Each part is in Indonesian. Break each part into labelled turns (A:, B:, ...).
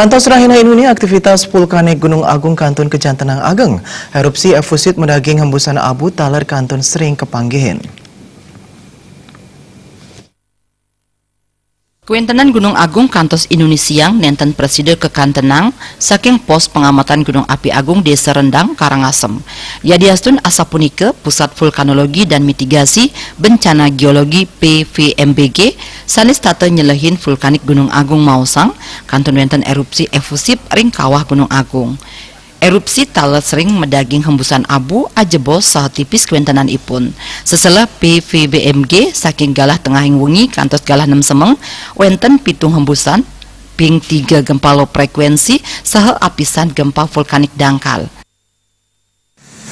A: Kantos rahina ini aktivitas vulkanik Gunung Agung Kantun Kejantenang Ageng. Erupsi efusit mendaging hembusan abu taler Kantun sering kepanggihin.
B: Kuentenan Gunung Agung kantos Indonesia nenten preside ke Kantenang saking pos pengamatan Gunung Api Agung Desa Rendang Karangasem. Yadiastun asapunike Pusat Vulkanologi dan Mitigasi Bencana Geologi PVMBG sanes tata nyelehin vulkanik Gunung Agung Mausang kantun wenten erupsi efusif ring kawah Gunung Agung. Erupsi talet sering medaging hembusan abu ajebos saha tipis kuentenan ipun. Seselah PVBMG saking galah tengahing wengi kantos galah 6 semeng wenten pitung hembusan ping 3 gempa low frekuensi saha apisan gempa vulkanik dangkal.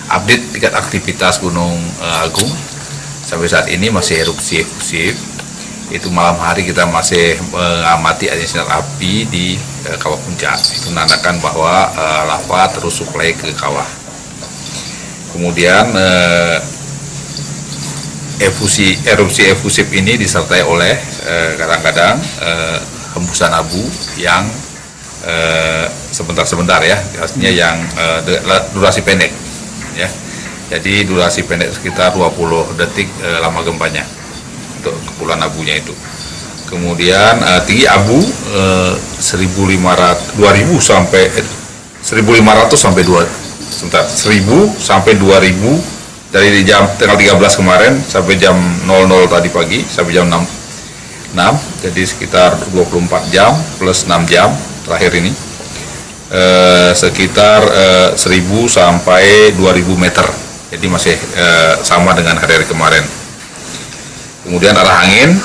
C: Update tingkat aktivitas Gunung Agung sampai saat ini masih erupsi efusif. Itu malam hari kita masih mengamati adanya sinar api di kawah puncak. Itu menandakan bahwa lava terus suplai ke kawah. Kemudian erupsi efusif ini disertai oleh kadang-kadang hembusan abu yang sebentar-sebentar ya, artinya yang durasi pendek ya. Jadi durasi pendek sekitar 20 detik lama gempanya untuk kepulan abunya itu. Kemudian tinggi abu 1.500 sampai 1000 sampai 2000 dari jam tanggal 13 kemarin sampai jam 00 tadi pagi sampai jam 6. Jadi sekitar 24 jam plus 6 jam terakhir ini sekitar 1000 sampai 2000 meter. Jadi masih sama dengan hari kemarin. Kemudian arah angin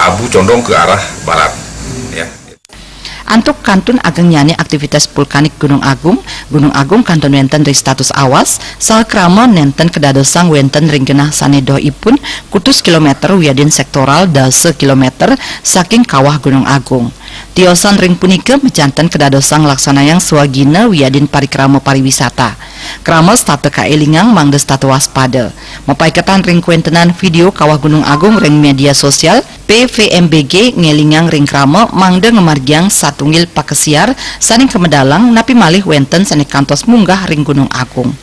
C: abu condong ke arah barat ya.
B: Antuk kantun ageng nyani aktivitas vulkanik Gunung Agung kantun wenten ring status awas saha krama nenten kedadosang wenten ring genah sanedohipun kutus kilometer wiadin sektoral dase kilometer saking kawah Gunung Agung. Tiosan ring punika mejanten kedadosang laksanayang swagina wiadin parikrama pariwisata. Krama statu kaelingang mangdes statu waspada. Mapaiketan ring kuentenan video kawah Gunung Agung ring media sosial PVMBG ngelingang ring krama mangde ngemargiang satungil pakesiar saning kemedalang napi malih wenten saning kantos munggah ring Gunung Agung.